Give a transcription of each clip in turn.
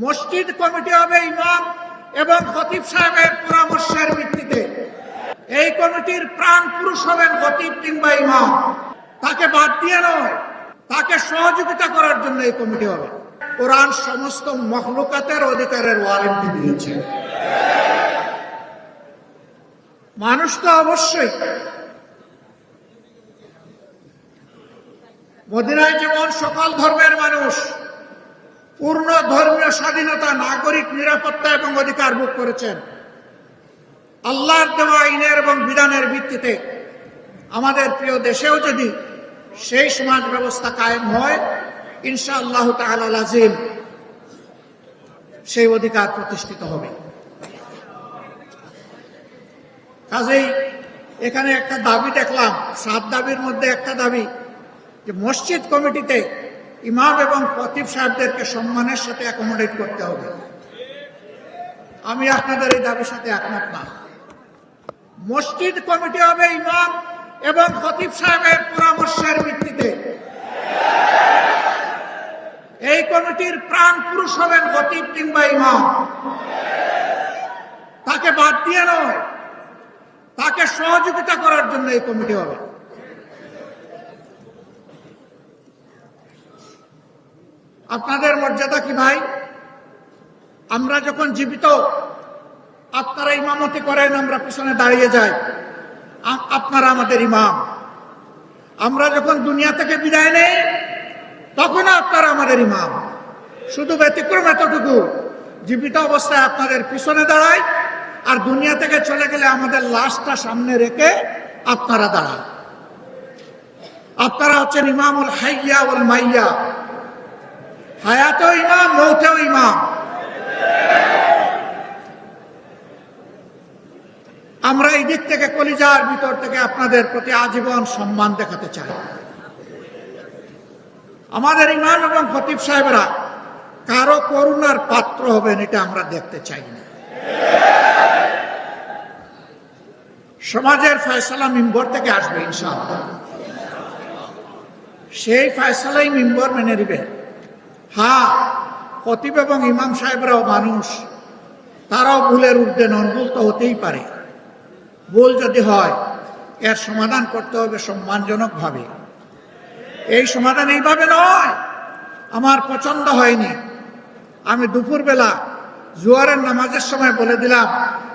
মসজিদ কমিটি হবে ইমাম এবং খতিব সাহেবের পরামর্শের ভিত্তিতে। এই কমিটির প্রাণ পুরুষ হবেন খতিব কিংবা ইমাম। তাকে বাদ দিয়ে নয়, তাকে সহযোগিতা করার জন্য এই কমিটি হবে। কোরআন সমস্ত মখলুকাতের অধিকারের ওয়ারেন্টি দিয়েছে। মানুষ তো অবশ্যই মদিনায় যেমন সকল ধর্মের মানুষ পূর্ণ ধর্মীয় স্বাধীনতা, নাগরিক নিরাপত্তা এবং অধিকার ভোগ করেছেন, আল্লাহর দেওয়া আইনের এবং বিধানের ভিত্তিতে আমাদের প্রিয় দেশেও যদি সেই সমাজ ব্যবস্থা কায়েম হয়, ইনশাআল্লাহ তাআলা লাজিম সেই অধিকার প্রতিষ্ঠিত হবে। কাজেই এখানে একটা দাবি দেখলাম, 7 দাবির মধ্যে একটা দাবি যে মসজিদ কমিটিতে ইমাম এবং খতিব সাহেবদেরকে সম্মানের সাথে অ্যাকোমোডেট করতে হবে। আমি আপনাদের এই দাবির সাথে একমত না। মসজিদ কমিটি হবে ইমাম এবং খতিব সাহেবের পরামর্শের ভিত্তিতে। এই কমিটির প্রাণ পুরুষ হবেন খতিব কিংবা ইমাম। তাকে বাদ দিয়ে নয়, তাকে সহযোগিতা করার জন্য এই কমিটি হবে। আপনাদের মর্যাদা কি ভাই? আমরা যখন জীবিত আপনারা ইমামতি করেন, আমরা পিছনে দাঁড়িয়ে যাই, আপনারা আমাদের ইমাম। আমরা যখন দুনিয়া থেকে বিদায় নেই, তখন আপনারা আমাদের ইমাম। শুধু ব্যতিক্রম এতটুকু, জীবিত অবস্থায় আপনাদের পিছনে দাঁড়ায়, আর দুনিয়া থেকে চলে গেলে আমাদের লাশটা সামনে রেখে আপনারা দাঁড়ান। আপনারা হচ্ছেন ইমামুল হাইয়া ওয়াল মাইয়া। হায়াতেও ইমাম, মৌতেও ইমাম। আমরা এই দিক থেকে কলিজার ভিতর থেকে আপনাদের প্রতি আজীবন সম্মান দেখাতে চাই। আমাদের ইমাম এবং খতিব সাহেবরা কারো করুণার পাত্র হবেন, এটা আমরা দেখতে চাই না। সমাজের ফয়সালা মিম্বর থেকে আসবে ইনশাআল্লাহ। সেই ফয়সালাই মিম্বর মেনে নেবে। হ্যাঁ, খতিব এবং ইমাম সাহেবরাও মানুষ, তারাও ভুলের ঊর্ধ্বে নন, ভুল তো হতেই পারে। ভুল যদি হয়, এর সমাধান করতে হবে সম্মানজনক ভাবে। এই সমাধান এইভাবে নয়, আমার পছন্দ হয়নি, আমি দুপুরবেলা জোয়ারের নামাজের সময় বলে দিলাম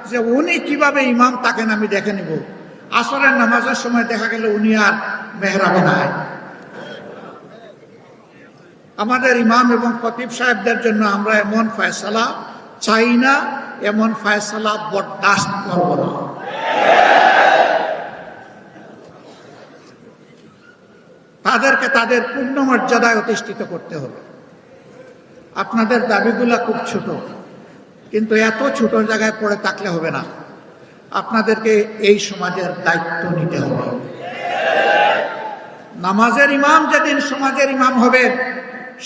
যে উনি কিভাবে ইমাম তাকেন আমি দেখে নিব। আসরের নামাজের সময় দেখা গেল উনি আর মেহরাবে নাই। আমাদের ইমাম এবং খতিব সাহেবদের জন্য আমরা এমন ফয়সালা চাই না, এমন ফয়সালা বরদাস্ত করব না। তাদেরকে তাদের পূর্ণ মর্যাদায় অধিষ্ঠিত করতে হবে। আপনাদের দাবিগুলা খুব ছোট, কিন্তু এত ছোট জায়গায় পড়ে থাকলে হবে না। আপনাদেরকে এই সমাজের দায়িত্ব নিতে হবে। নামাজের ইমাম যেদিন সমাজের ইমাম হবে,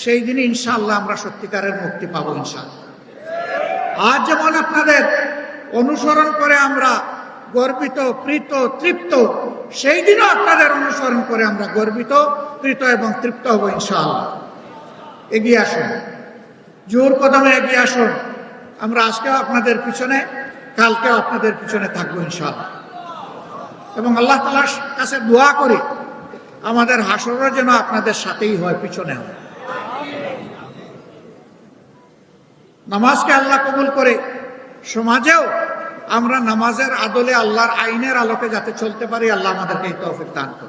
সেই দিনই ইনশাআল্লাহ আমরা সত্যিকারের মুক্তি পাবো ইনশাআল্লাহ। আজ যেমন আপনাদের অনুসরণ করে আমরা গর্বিত, প্রীত, তৃপ্ত, সেই দিনও আপনাদের অনুসরণ করে আমরা গর্বিত, প্রীত এবং তৃপ্ত হব ইনশাআল্লাহ। এগিয়ে আসুন, জোর কদমে এগিয়ে আসুন। আমরা আজকেও আপনাদের পিছনে, কালকেও আপনাদের পিছনে থাকবো ইনশাআল্লাহ। এবং আল্লাহ তাআলার কাছে দোয়া করি আমাদের হাসরও যেন আপনাদের সাথেই হয়, পিছনে হয়। নামাজকে আল্লাহ কবুল করে সমাজেও আমরা নামাজের আদলে, আল্লাহর আইনের আলোকে যাতে চলতে পারি, আল্লাহ আমাদেরকে এই তৌফিক দান করুন।